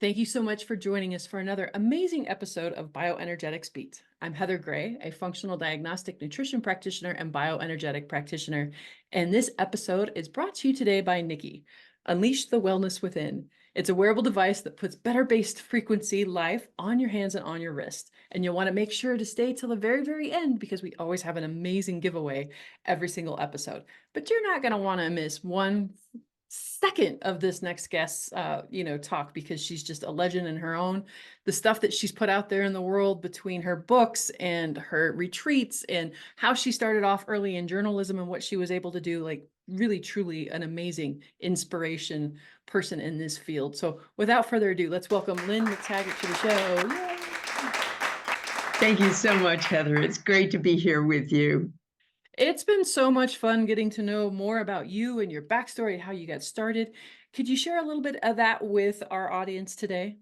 Thank you so much for joining us for another amazing episode of Bioenergetics Beat. I'm Heather Gray, a functional diagnostic nutrition practitioner and bioenergetic practitioner. And this episode is brought to you today by Nikki, Unleash the Wellness Within. It's a wearable device that puts better based frequency life on your hands and on your wrist. And you'll want to make sure to stay till the very, very end because we always have an amazing giveaway every single episode. But you're not going to want to miss one second of this next guest's talk, because she's just a legend in her own. The stuff that she's put out there in the world between her books and her retreats and how she started off early in journalism and what she was able to do, like really truly an amazing inspiration person in this field. So without further ado, let's welcome Lynne McTaggart to the show. Yay! Thank you so much, Heather. It's great to be here with you. It's been so much fun getting to know more about you and your backstory and how you got started. Could you share a little bit of that with our audience today?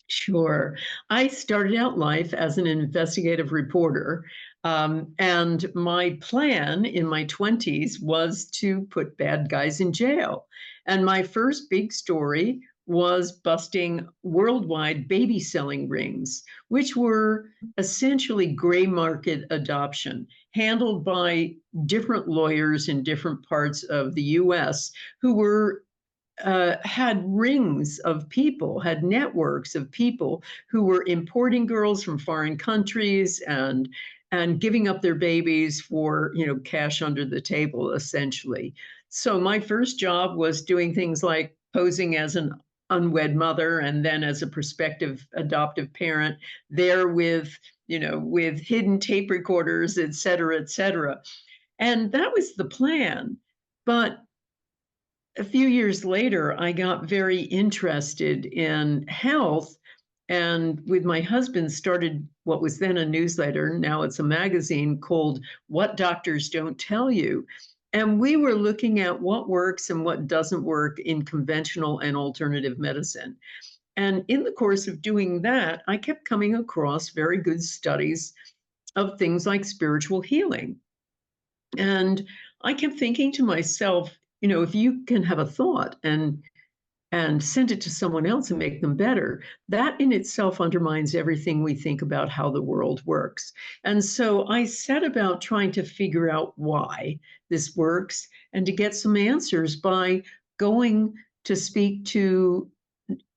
Sure. I started out life as an investigative reporter, and my plan in my 20s was to put bad guys in jail. And my first big story was busting worldwide baby selling rings, which were essentially gray market adoption, handled by different lawyers in different parts of the US who were had rings of people, had networks of people who were importing girls from foreign countries and giving up their babies for cash under the table, essentially. So my first job was doing things like posing as an unwed mother and then as a prospective adoptive parent there with hidden tape recorders, et cetera, et cetera. And that was the plan. But a few years later, I got very interested in health, and with my husband started what was then a newsletter, now it's a magazine, called What Doctors Don't Tell You. And we were looking at what works and what doesn't work in conventional and alternative medicine. And in the course of doing that, I kept coming across very good studies of things like spiritual healing. And I kept thinking to myself, if you can have a thought and send it to someone else and make them better, that in itself undermines everything we think about how the world works. And so I set about trying to figure out why this works and to get some answers by going to speak to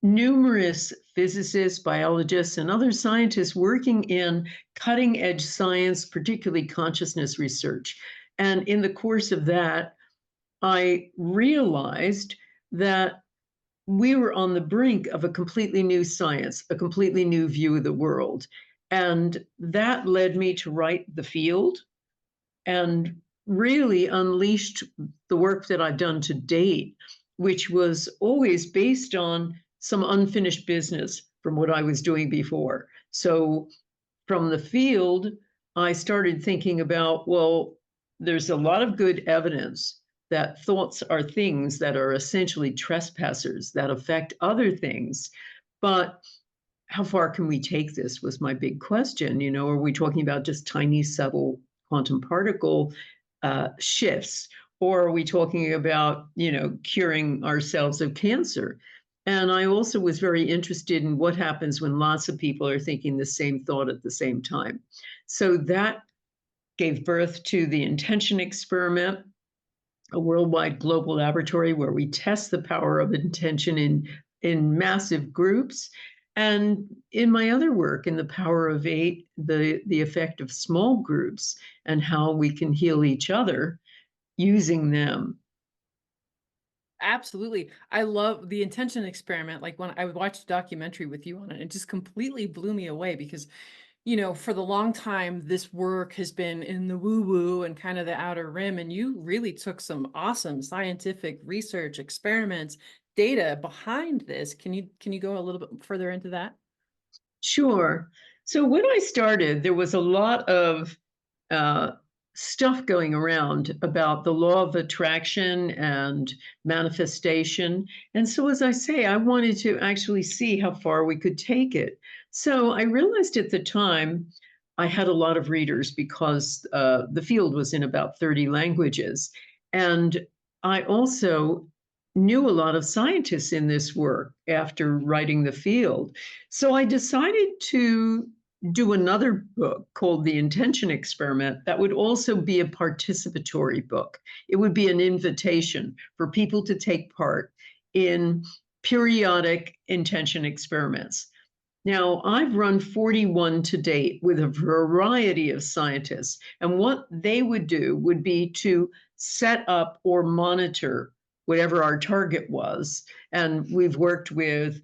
numerous physicists, biologists, and other scientists working in cutting edge science, particularly consciousness research. And in the course of that, I realized that we were on the brink of a completely new science, a completely new view of the world. And that led me to write The Field and really unleashed the work that I've done to date, which was always based on some unfinished business from what I was doing before. So from The Field, I started thinking about, well, there's a lot of good evidence that thoughts are things that are essentially trespassers that affect other things. But how far can we take this was my big question. Are we talking about just tiny, subtle quantum particle shifts? Or are we talking about, curing ourselves of cancer? And I also was very interested in what happens when lots of people are thinking the same thought at the same time. So that gave birth to the intention experiment, a worldwide global laboratory where we test the power of intention in massive groups. And in my other work, in The Power of Eight, the effect of small groups and how we can heal each other using them. Absolutely. I love the intention experiment. Like when I watched a documentary with you on it, it just completely blew me away because, for the long time, this work has been in the woo-woo and kind of the outer rim. And you really took some awesome scientific research, experiments, data behind this. Can you go a little bit further into that? Sure. So when I started, there was a lot of uh, stuff going around about the law of attraction and manifestation. And so, as I say, I wanted to actually see how far we could take it. So I realized at the time I had a lot of readers because The Field was in about 30 languages. And I also knew a lot of scientists in this work after writing The Field. So I decided to do another book called The Intention Experiment that would also be a participatory book. It would be an invitation for people to take part in periodic intention experiments. Now, I've run 41 to date with a variety of scientists, and what they would do would be to set up or monitor whatever our target was. And we've worked with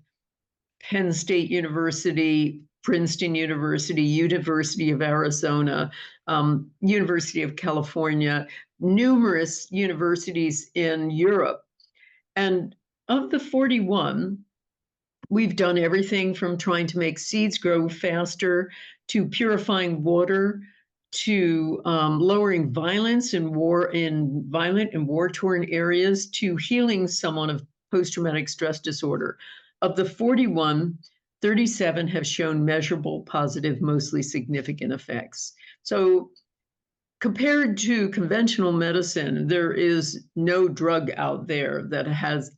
Penn State University, Princeton University, University of Arizona, University of California, numerous universities in Europe. And of the 41, we've done everything from trying to make seeds grow faster to purifying water to lowering violence in violent and war-torn areas to healing someone of post-traumatic stress disorder. Of the 41, 37 have shown measurable, positive, mostly significant effects. So compared to conventional medicine, there is no drug out there that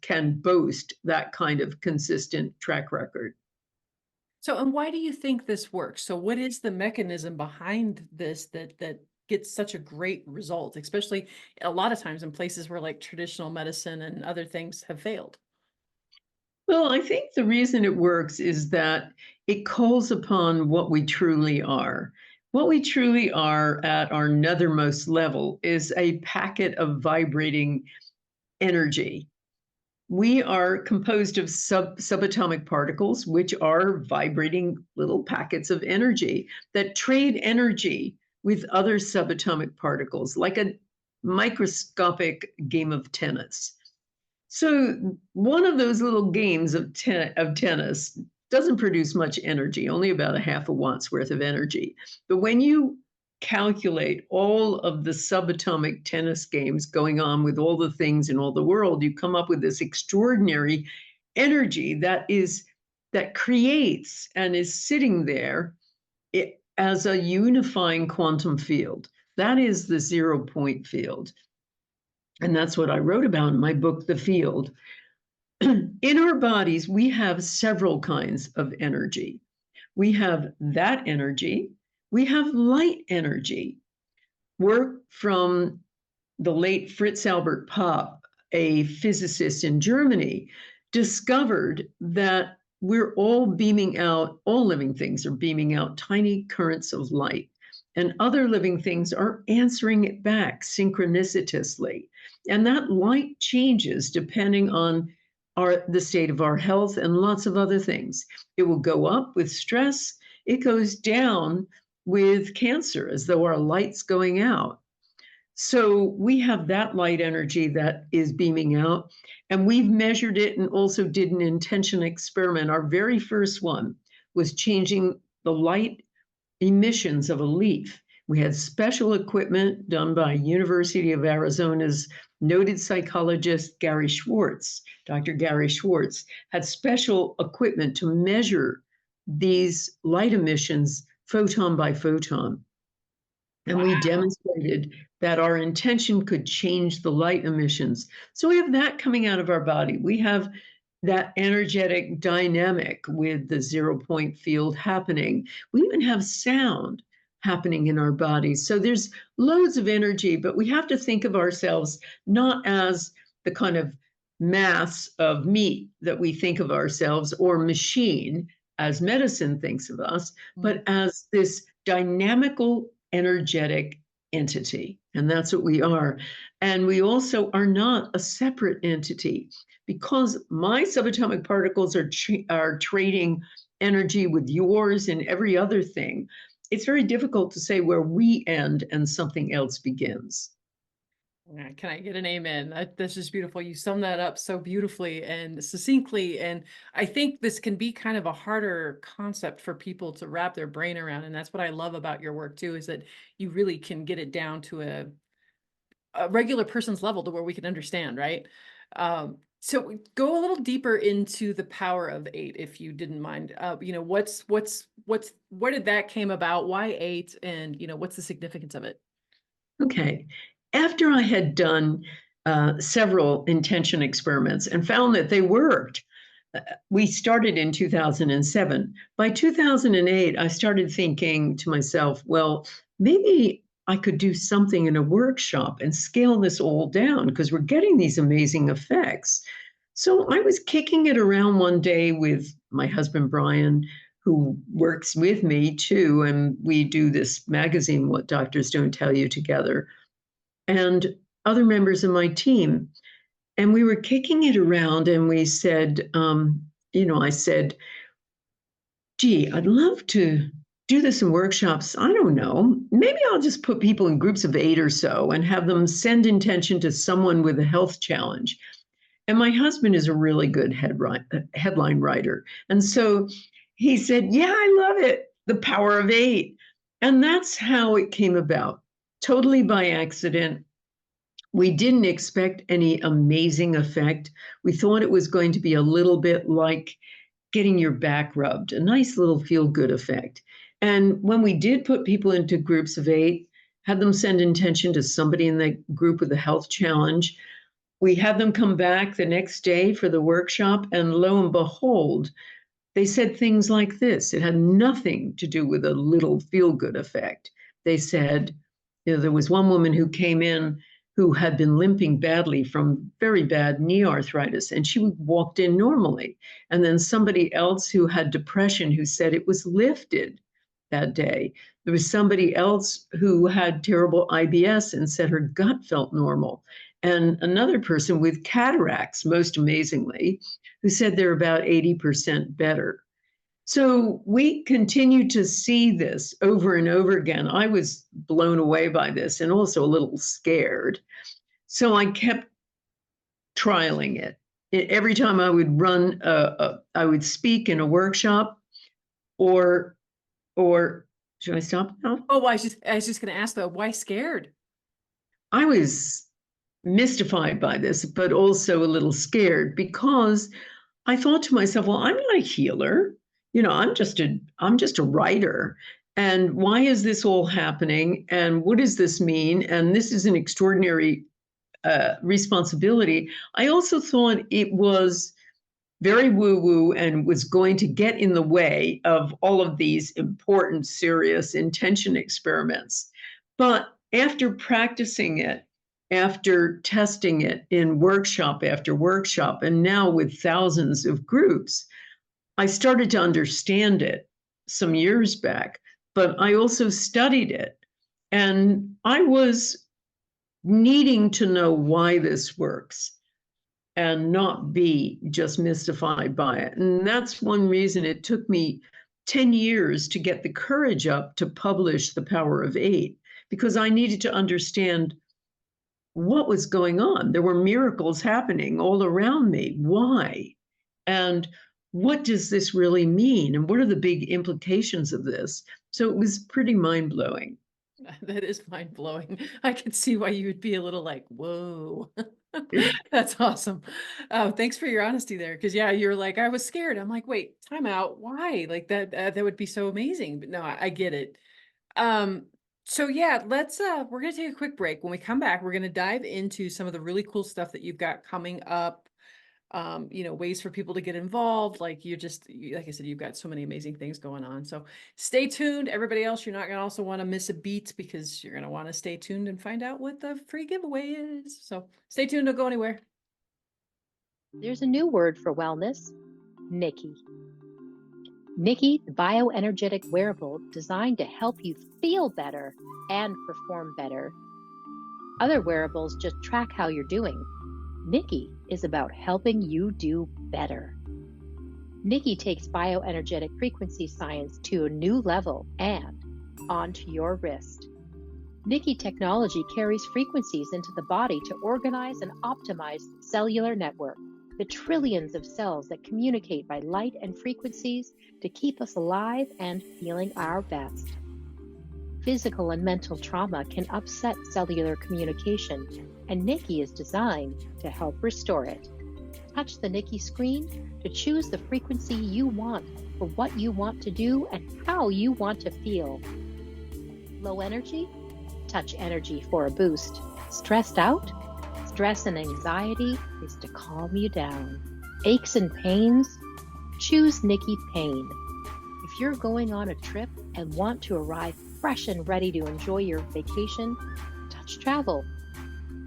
can boast that kind of consistent track record. So, and why do you think this works? So what is the mechanism behind this that gets such a great result, especially a lot of times in places where like traditional medicine and other things have failed? Well, I think the reason it works is that it calls upon what we truly are. What we truly are at our nethermost level is a packet of vibrating energy. We are composed of subatomic particles, which are vibrating little packets of energy that trade energy with other subatomic particles, like a microscopic game of tennis. So one of those little games of tennis doesn't produce much energy, only about a half a watt's worth of energy. But when you calculate all of the subatomic tennis games going on with all the things in all the world, you come up with this extraordinary energy that creates and is sitting there as a unifying quantum field. That is the 0 point field. And that's what I wrote about in my book, The Field. In our bodies, we have several kinds of energy. We have that energy, we have light energy. Work from the late Fritz Albert Popp, a physicist in Germany, discovered that we're all beaming out, all living things are beaming out tiny currents of light, and other living things are answering it back synchronicitously. And that light changes depending on the state of our health and lots of other things. It will go up with stress, it goes down with cancer, as though our light's going out. So we have that light energy that is beaming out, and we've measured it and also did an intention experiment. Our very first one was changing the light emissions of a leaf. We had special equipment done by University of Arizona's noted psychologist Gary Schwartz. Dr. Gary Schwartz had special equipment to measure these light emissions photon by photon. And we demonstrated that our intention could change the light emissions. So we have that coming out of our body. We have that energetic dynamic with the 0 point field happening. We even have sound happening in our bodies. So there's loads of energy, but we have to think of ourselves not as the kind of mass of meat that we think of ourselves or machine as medicine thinks of us, but as this dynamical energetic entity. And that's what we are. And we also are not a separate entity because my subatomic particles are trading energy with yours and every other thing. It's very difficult to say where we end and something else begins. Yeah, can I get an amen? This is beautiful. You sum that up so beautifully and succinctly. And I think this can be kind of a harder concept for people to wrap their brain around. And that's what I love about your work too, is that you really can get it down to a regular person's level to where we can understand, right? So go a little deeper into the power of 8, if you didn't mind. Where did that came about? Why 8? And, what's the significance of it? Okay. After I had done several intention experiments and found that they worked. We started in 2007. By 2008, I started thinking to myself, well, maybe I could do something in a workshop and scale this all down because we're getting these amazing effects. So I was kicking it around one day with my husband, Brian, who works with me too. And we do this magazine, What Doctors Don't Tell You, together, and other members of my team. And we were kicking it around and we said, I said, gee, I'd love to do this in workshops. I don't know. Maybe I'll just put people in groups of 8 or so and have them send intention to someone with a health challenge. And my husband is a really good headline writer. And so he said, yeah, I love it. The power of 8. And that's how it came about, totally by accident. We didn't expect any amazing effect. We thought it was going to be a little bit like getting your back rubbed, a nice little feel-good effect. And when we did put people into groups of 8, had them send intention to somebody in the group with a health challenge, we had them come back the next day for the workshop, and lo and behold, they said things like this. It had nothing to do with a little feel-good effect. They said, there was one woman who came in who had been limping badly from very bad knee arthritis, and she walked in normally. And then somebody else who had depression who said it was lifted that day. There was somebody else who had terrible IBS and said her gut felt normal. And another person with cataracts, most amazingly, who said they're about 80% better. So we continue to see this over and over again. I was blown away by this and also a little scared. So I kept trialing it. Every time I would I would speak in a workshop, or should I stop now? Oh, I was just going to ask though, why scared? I was mystified by this, but also a little scared because I thought to myself, well, I'm not a healer. I'm just a writer. And why is this all happening? And what does this mean? And this is an extraordinary responsibility. I also thought it was very woo-woo and was going to get in the way of all of these important, serious intention experiments. But after practicing it, after testing it in workshop after workshop, and now with thousands of groups, I started to understand it some years back, but I also studied it. And I was needing to know why this works and not be just mystified by it. And that's one reason it took me 10 years to get the courage up to publish The Power of 8, because I needed to understand what was going on. There were miracles happening all around me. Why? And what does this really mean? And what are the big implications of this? So it was pretty mind-blowing. That is mind-blowing. I can see why you would be a little like, whoa. That's awesome. Thanks for your honesty there. Cause yeah, you're like, I was scared. I'm like, wait, time out. Why? Like that would be so amazing. But no, I get it. So yeah, we're going to take a quick break. When we come back, we're going to dive into some of the really cool stuff that you've got coming up. Ways for people to get involved. Like like I said, you've got so many amazing things going on. So stay tuned. Everybody else, you're not going to also want to miss a beat, because you're going to want to stay tuned and find out what the free giveaway is. So stay tuned. Don't go anywhere. There's a new word for wellness, Nikki. Nikki, the bioenergetic wearable designed to help you feel better and perform better. Other wearables just track how you're doing. Nikki is about helping you do better. Nikki takes bioenergetic frequency science to a new level and onto your wrist. Nikki technology carries frequencies into the body to organize and optimize the cellular network, the trillions of cells that communicate by light and frequencies to keep us alive and feeling our best. Physical and mental trauma can upset cellular communication, and Nikki is designed to help restore it. Touch the Nikki screen to choose the frequency you want for what you want to do and how you want to feel. Low energy? Touch energy for a boost. Stressed out? Stress and anxiety is to calm you down. Aches and pains? Choose Nikki Pain. If you're going on a trip and want to arrive fresh and ready to enjoy your vacation, touch travel.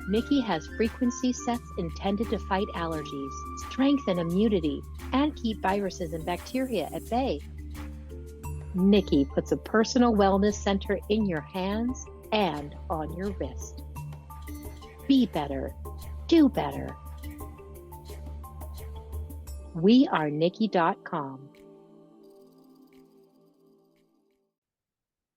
Nikki has frequency sets intended to fight allergies, strengthen immunity, and keep viruses and bacteria at bay. Nikki puts a personal wellness center in your hands and on your wrist. Be better. Do better. WeAreNikki.com.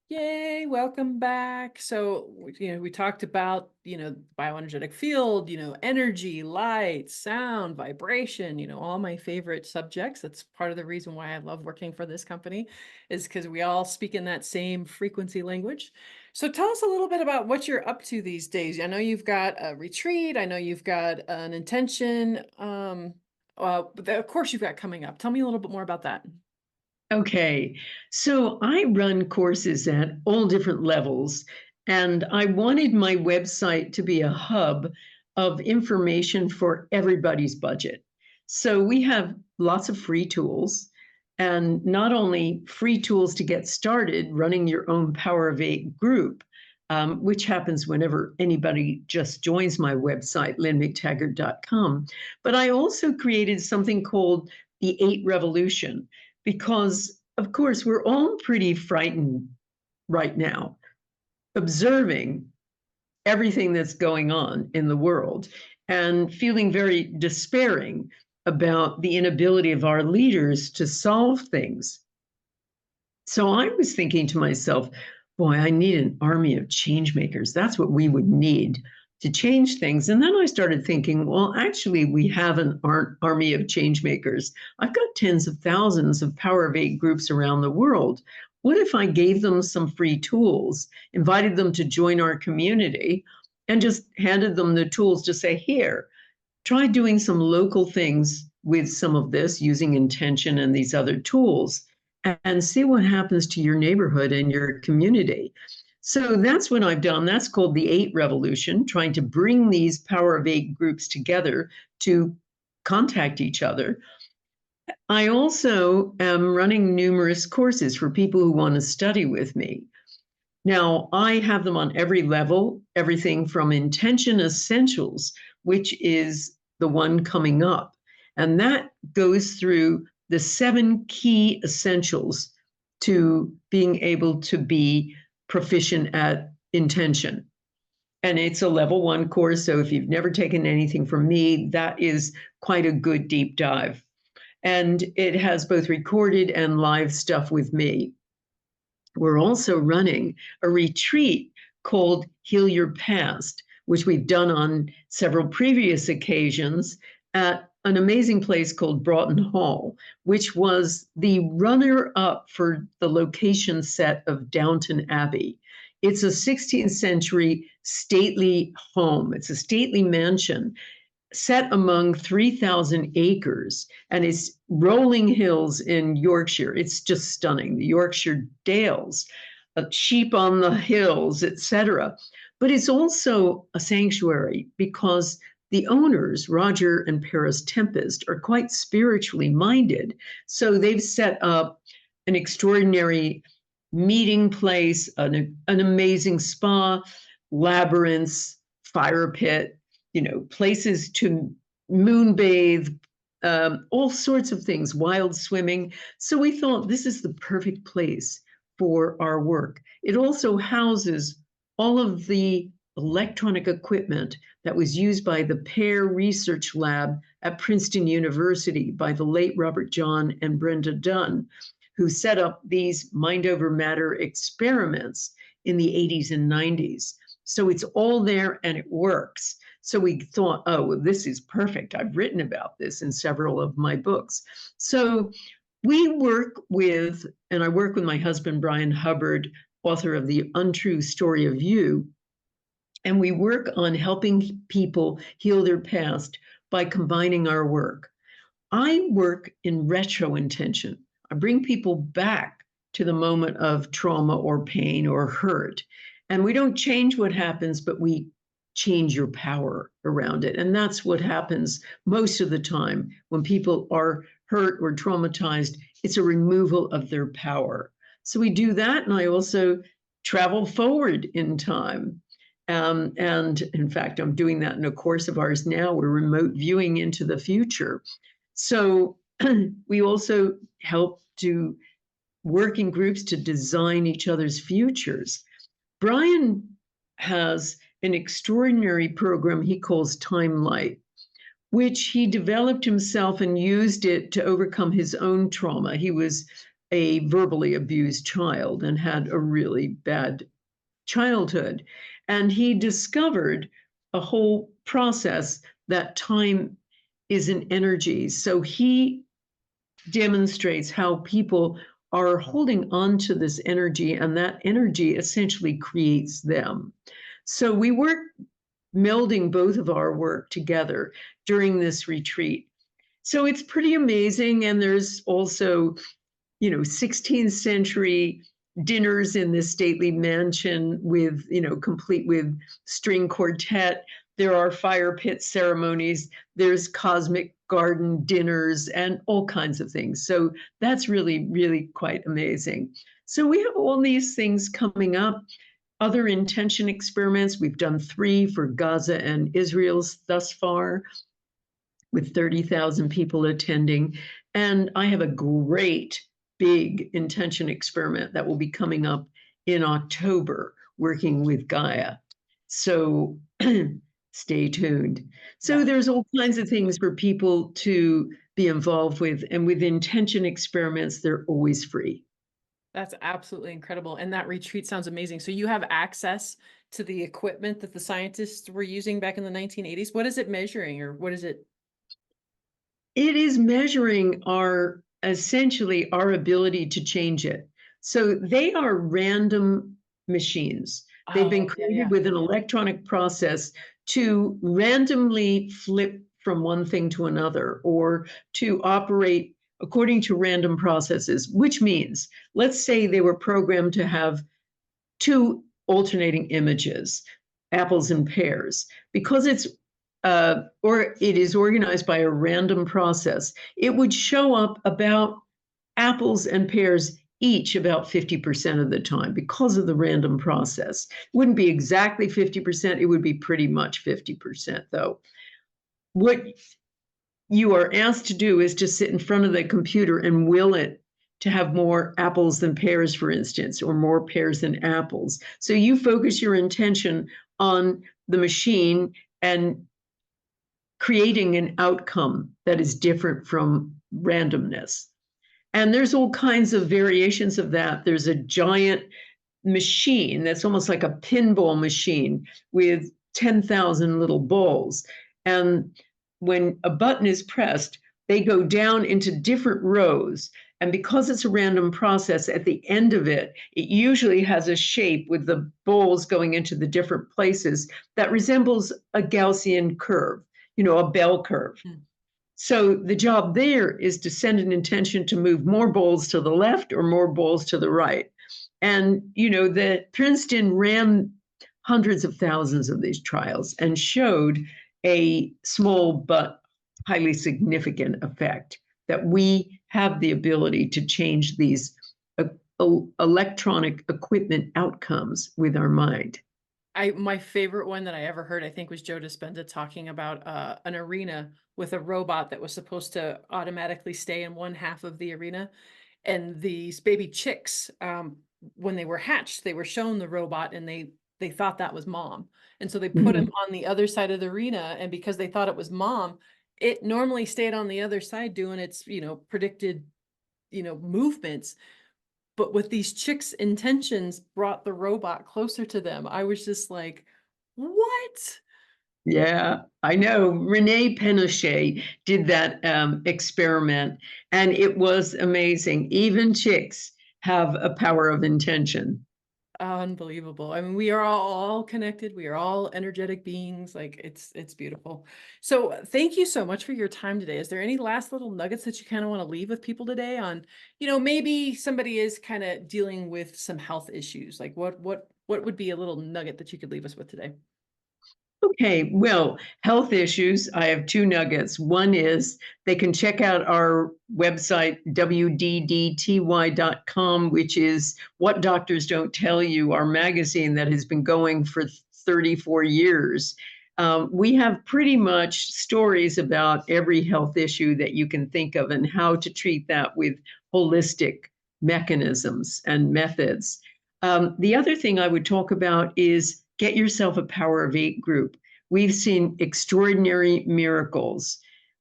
Yay, welcome back. So, we talked about, bioenergetic field, energy, light, sound, vibration, all my favorite subjects. That's part of the reason why I love working for this company, is because we all speak in that same frequency language. So tell us a little bit about what you're up to these days. I know you've got a retreat. I know you've got an intention. But of course you've got coming up. Tell me a little bit more about that. Okay, so I run courses at all different levels, and I wanted my website to be a hub of information for everybody's budget. So we have lots of free tools, and not only free tools to get started running your own Power of Eight group, which happens whenever anybody just joins my website, lynnmctaggart.com, but I also created something called the Eight Revolution, because, of course, we're all pretty frightened right now, observing everything that's going on in the world and feeling very despairing about the inability of our leaders to solve things. So I was thinking to myself, boy, I need an army of change makers. That's what we would need to change things. And then I started thinking, well, actually, we have an army of change makers. I've got tens of thousands of Power of Eight groups around the world. What if I gave them some free tools, invited them to join our community, and just handed them the tools to say, here, try doing some local things with some of this using intention and these other tools, and see what happens to your neighborhood and your community. So that's what I've done. That's called the Eight Revolution, trying to bring these Power of Eight groups together to contact each other. I also am running numerous courses for people who want to study with me. Now, I have them on every level, everything from Intention Essentials, which is the one coming up. And that goes through the 7 key essentials to being able to be proficient at intention. And it's a level 1 course. So if you've never taken anything from me, that is quite a good deep dive. And it has both recorded and live stuff with me. We're also running a retreat called Heal Your Past, which we've done on several previous occasions at an amazing place called Broughton Hall, which was the runner-up for the location set of Downton Abbey. It's a 16th century stately home. It's a stately mansion set among 3,000 acres, and it's rolling hills in Yorkshire. It's just stunning. The Yorkshire Dales, sheep on the hills, etc. But it's also a sanctuary because the owners, Roger and Paris Tempest, are quite spiritually minded. So they've set up an extraordinary meeting place, an amazing spa, labyrinths, fire pit, places to moonbathe, all sorts of things, wild swimming. So we thought this is the perfect place for our work. It also houses all of the electronic equipment that was used by the Pear Research Lab at Princeton University by the late Robert John and Brenda Dunn, who set up these mind over matter experiments in the 80s and 90s. So it's all there and it works. So we thought, oh, well, this is perfect. I've written about this in several of my books. So we work with, and I work with my husband, Brian Hubbard, author of The Untrue Story of You, and we work on helping people heal their past by combining our work. I work in retro intention. I bring people back to the moment of trauma or pain or hurt. And we don't change what happens, but we change your power around it. And that's what happens most of the time when people are hurt or traumatized. It's a removal of their power. So we do that. And I also travel forward in time. And in fact, I'm doing that in a course of ours now. We're remote viewing into the future. So we also help to work in groups to design each other's futures. Brian has an extraordinary program he calls Time Light, which he developed himself and used it to overcome his own trauma. He was a verbally abused child and had a really bad childhood. And he discovered a whole process that time is an energy. So he demonstrates how people are holding on to this energy, and that energy essentially creates them. So we work melding both of our work together during this retreat. So it's pretty amazing. And there's also, 16th century dinners in this stately mansion with, complete with string quartet. There are fire pit ceremonies. There's cosmic garden dinners and all kinds of things. So that's really, really quite amazing. So we have all these things coming up. Other intention experiments, we've done 3 for Gaza and Israel thus far, with 30,000 people attending. And I have a great big intention experiment that will be coming up in October, working with Gaia. So stay tuned. So Yeah. there's all kinds of things for people to be involved with. And with intention experiments, they're always free. That's absolutely incredible. And that retreat sounds amazing. So you have access to the equipment that the scientists were using back in the 1980s. What is it measuring, or what is it? It is measuring essentially our ability to change it. So they are random machines. They've been Oh, created yeah. with an electronic process to randomly flip from one thing to another, or to operate according to random processes, which means, let's say they were programmed to have 2 alternating images, apples and pears. Because or it is organized by a random process, it would show up about apples and pears each about 50% of the time because of the random process. It wouldn't be exactly 50%, it would be pretty much 50%, though. What you are asked to do is to sit in front of the computer and will it to have more apples than pears, for instance, or more pears than apples. So you focus your intention on the machine and creating an outcome that is different from randomness. And there's all kinds of variations of that. There's a giant machine that's almost like a pinball machine with 10,000 little balls. And when a button is pressed, they go down into different rows. And because it's a random process, at the end of it, it usually has a shape with the balls going into the different places that resembles a Gaussian curve, a bell curve. Mm. So the job there is to send an intention to move more balls to the left or more balls to the right. And, the Princeton ran hundreds of thousands of these trials and showed a small but highly significant effect that we have the ability to change these electronic equipment outcomes with our mind. My favorite one that I ever heard, I think, was Joe Dispenza talking about an arena with a robot that was supposed to automatically stay in one half of the arena. And these baby chicks, when they were hatched, they were shown the robot, and they thought that was mom. And so they put him on the other side of the arena. And because they thought it was mom, it normally stayed on the other side doing its, predicted, movements. But with these chicks' intentions brought the robot closer to them. I was just like, what? Yeah, I know. Renee Pinochet did that experiment, and it was amazing. Even chicks have a power of intention. Unbelievable. I mean, we are all connected. We are all energetic beings. Like, it's beautiful. So thank you so much for your time today. Is there any last little nuggets that you kind of want to leave with people today on, maybe somebody is kind of dealing with some health issues? Like what would be a little nugget that you could leave us with today? Okay, well, health issues. I have two nuggets. One is they can check out our website, wddty.com, which is What Doctors Don't Tell You, our magazine that has been going for 34 years. We have pretty much stories about every health issue that you can think of and how to treat that with holistic mechanisms and methods. The other thing I would talk about is get yourself a Power of Eight group. We've seen extraordinary miracles.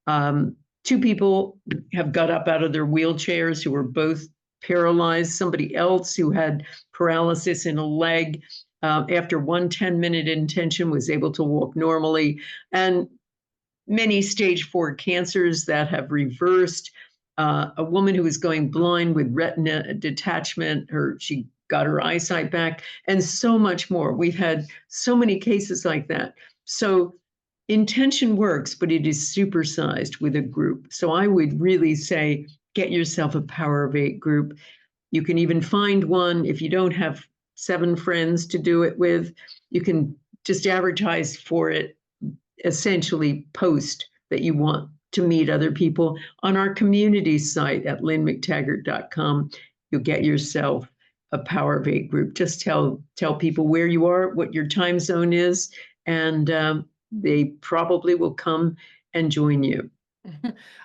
Two people have got up out of their wheelchairs who were both paralyzed. Somebody else who had paralysis in a leg, after one 10-minute intention, was able to walk normally. And many stage 4 cancers that have reversed. A woman who was going blind with retina detachment, she got her eyesight back, and so much more. We've had so many cases like that. So intention works, but it is supersized with a group. So I would really say, get yourself a Power of Eight group. You can even find one if you don't have 7 friends to do it with. You can just advertise for it, essentially post that you want to meet other people on our community site at lynnmctaggart.com. You'll get yourself a Power of Eight group. Just tell people where you are, what your time zone is, and they probably will come and join you.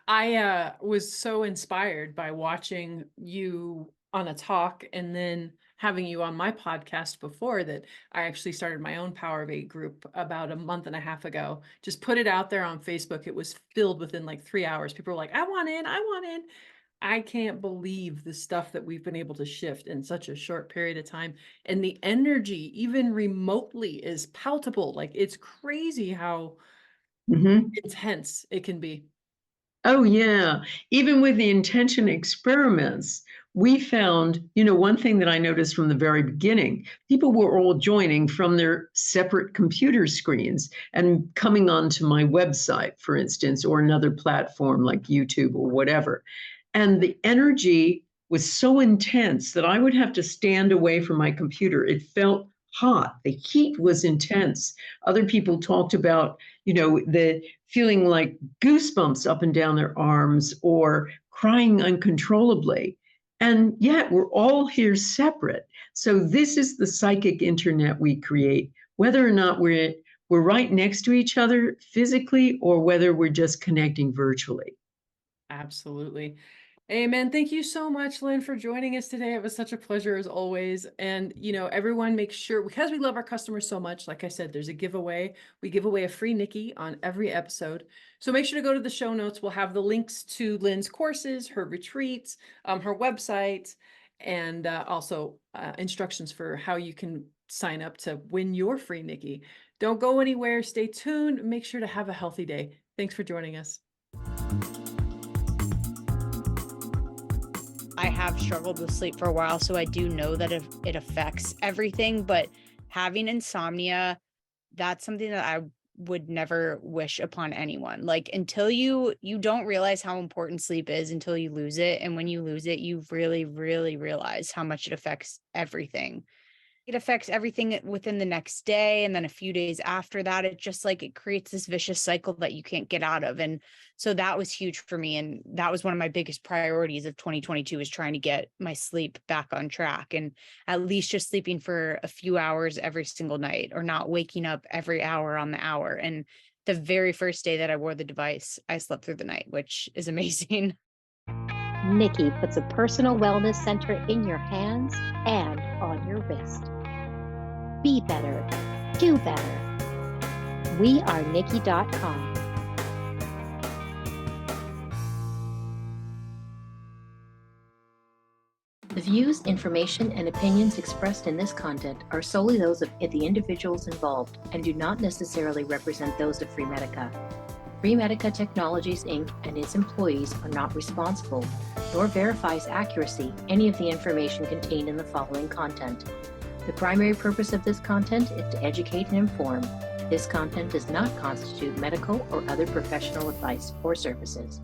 I was so inspired by watching you on a talk and then having you on my podcast before that I actually started my own Power of Eight group about a month and a half ago. Just put it out there on Facebook. It was filled within like 3 hours. People were like, I want in, I want in. I can't believe the stuff that we've been able to shift in such a short period of time. And the energy, even remotely, is palpable. Like, it's crazy how intense it can be. Oh, yeah. Even with the intention experiments, we found, one thing that I noticed from the very beginning, people were all joining from their separate computer screens and coming onto my website, for instance, or another platform like YouTube or whatever. And the energy was so intense that I would have to stand away from my computer. It felt hot. The heat was intense. Other people talked about, the feeling like goosebumps up and down their arms or crying uncontrollably. And yet we're all here separate. So this is the psychic internet we create, whether or not we're right next to each other physically or whether we're just connecting virtually. Absolutely. Amen. Thank you so much, Lynn, for joining us today. It was such a pleasure as always. And, everyone make sure, because we love our customers so much, like I said, there's a giveaway. We give away a free Nikki on every episode. So make sure to go to the show notes. We'll have the links to Lynn's courses, her retreats, her website, and also instructions for how you can sign up to win your free Nikki. Don't go anywhere. Stay tuned. Make sure to have a healthy day. Thanks for joining us. I have struggled with sleep for a while, so I do know that it affects everything, but having insomnia, that's something that I would never wish upon anyone. Like, until you don't realize how important sleep is until you lose it. And when you lose it, you really, really realize how much it affects everything. It affects everything within the next day. And then a few days after that, it creates this vicious cycle that you can't get out of. And so that was huge for me. And that was one of my biggest priorities of 2022, is trying to get my sleep back on track, and at least just sleeping for a few hours every single night, or not waking up every hour on the hour. And the very first day that I wore the device, I slept through the night, which is amazing. Nikki puts a personal wellness center in your hands and on your wrist. Be better, do better. We are Nikki.com. The views, information, and opinions expressed in this content are solely those of the individuals involved and do not necessarily represent those of Freemedica. Freemedica Technologies, Inc. and its employees are not responsible, nor verifies accuracy any of the information contained in the following content. The primary purpose of this content is to educate and inform. This content does not constitute medical or other professional advice or services.